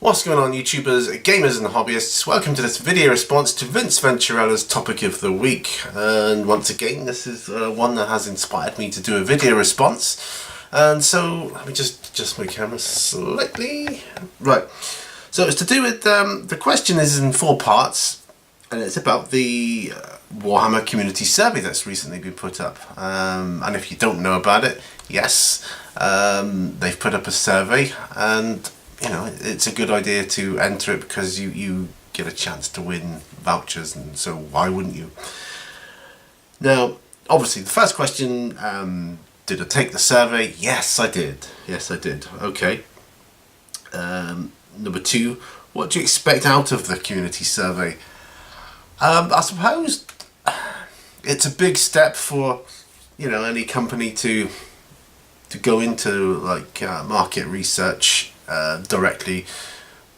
What's going on, YouTubers, gamers and hobbyists? Welcome to this video response to Vince Venturella's topic of the week. And once again, this is one that has inspired me to do a video response. And so, let me just adjust my camera slightly. Right, so it's to do with, the question is in 4 parts. And it's about the Warhammer community survey that's recently been put up. And if you don't know about it, yes, they've put up a survey, and you know, it's a good idea to enter it because you get a chance to win vouchers, and so why wouldn't you? Now, obviously, the first question, did I take the survey? Yes, I did. Yes, I did. Okay. Number 2, what do you expect out of the community survey? I suppose it's a big step for, you know, any company to go into like market research directly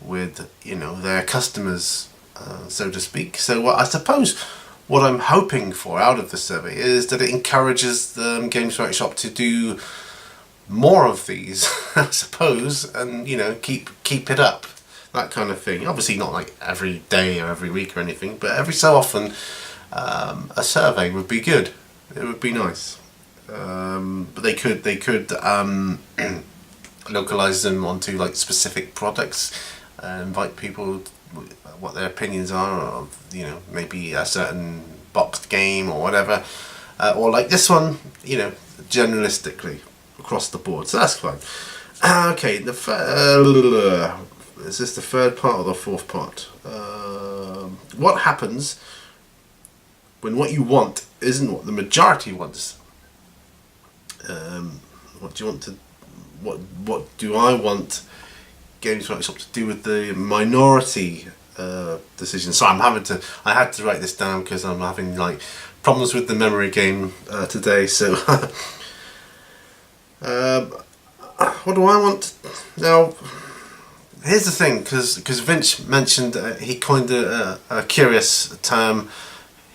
with, you know, their customers, so to speak. So I suppose what I'm hoping for out of the survey is that it encourages the Games Workshop to do more of these, I suppose, and, you know, keep it up, that kind of thing. Obviously not like every day or every week or anything, but every so often a survey would be good. It would be nice. But they could localize them onto like specific products, invite people what their opinions are of, you know, maybe a certain boxed game or whatever, or like this one, you know, generalistically across the board. So that's fine. Okay, is this the 3rd part or the 4th part? What happens when what you want isn't what the majority wants? What do you want to? What do I want Games Workshop to do with the minority decision? So I had to write this down because I'm having like problems with the memory game today. So what do I want now? Here's the thing, because Vince mentioned he coined a curious term.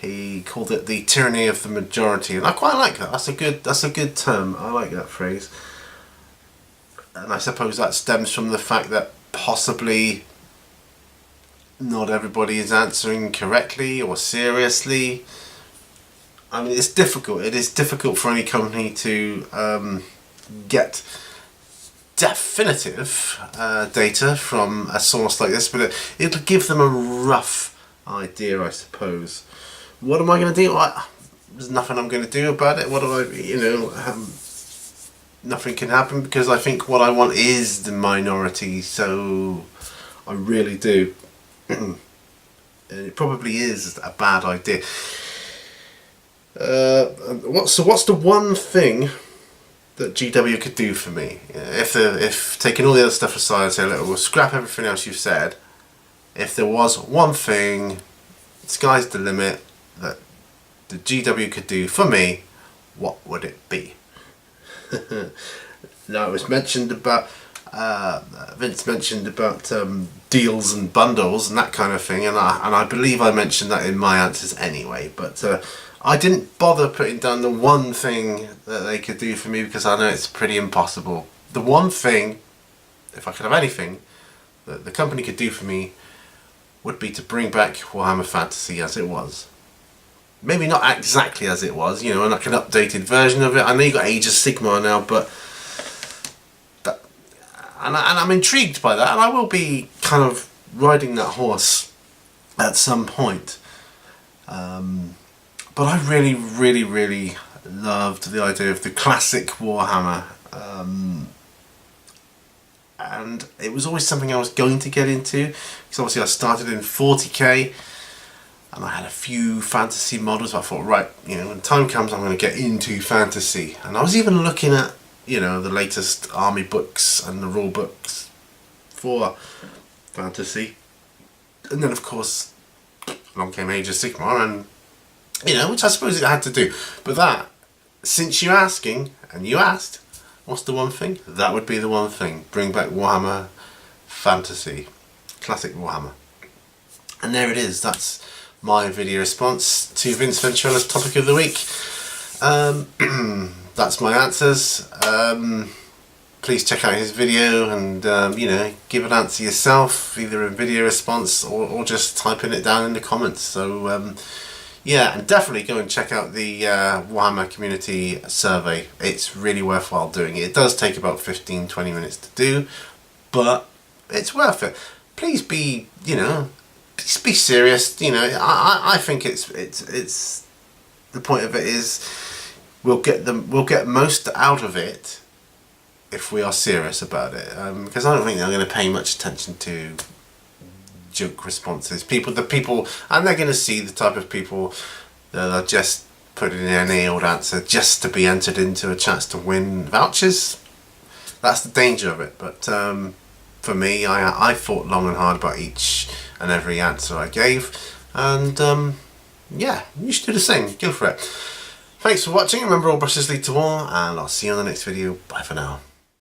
He called it the tyranny of the majority, and I quite like that. That's a good term. I like that phrase. And I suppose that stems from the fact that possibly not everybody is answering correctly or seriously. I mean, it's difficult. It is difficult for any company to get definitive data from a source like this, but it'll give them a rough idea, I suppose. What am I going to do? There's nothing I'm going to do about it. What do I, you know... nothing can happen, because I think what I want is the minority, so I really do. And it probably is a bad idea. So what's the one thing that GW could do for me? If taking all the other stuff aside and say, look, we'll scrap everything else you've said, if there was one thing, sky's the limit, that the GW could do for me, what would it be? Now, it was mentioned about Vince mentioned about deals and bundles and that kind of thing, and I believe I mentioned that in my answers anyway, but I didn't bother putting down the one thing that they could do for me, because I know it's pretty impossible. The one thing, if I could have anything that the company could do for me, would be to bring back Warhammer Fantasy as it was. Maybe not exactly as it was, you know, like an updated version of it. I know you got Age of Sigmar now, but and I'm intrigued by that, and I will be kind of riding that horse at some point. But I really, really, really loved the idea of the classic Warhammer, and it was always something I was going to get into, because obviously I started in 40k. And I had a few fantasy models. I thought, right, you know, when time comes, I'm going to get into fantasy. And I was even looking at, you know, the latest army books and the rule books for fantasy. And then, of course, along came Age of Sigmar, and, you know, which I suppose it had to do. But that, since you're asking, and you asked, what's the one thing? That would be the one thing. Bring back Warhammer Fantasy. Classic Warhammer. And there it is. That's my video response to Vince Venturella's topic of the week. That's my answers. please check out his video and you know, give an answer yourself, either a video response or just typing it down in the comments. So yeah, and definitely go and check out the Warhammer community survey. It's really worthwhile doing it. It does take about 15-20 minutes to do, but it's worth it. Please be, you know, please be serious. You know, I think it's the point of it is we'll get most out of it if we are serious about it, because I don't think they're going to pay much attention to joke responses. The people, and they're going to see the type of people that are just putting in any old answer just to be entered into a chance to win vouchers. That's the danger of it. But for me, I thought long and hard about each and every answer I gave, and yeah, you should do the same. Go for it. Thanks for watching. Remember, all brushes lead to war, and I'll see you on the next video. Bye for now.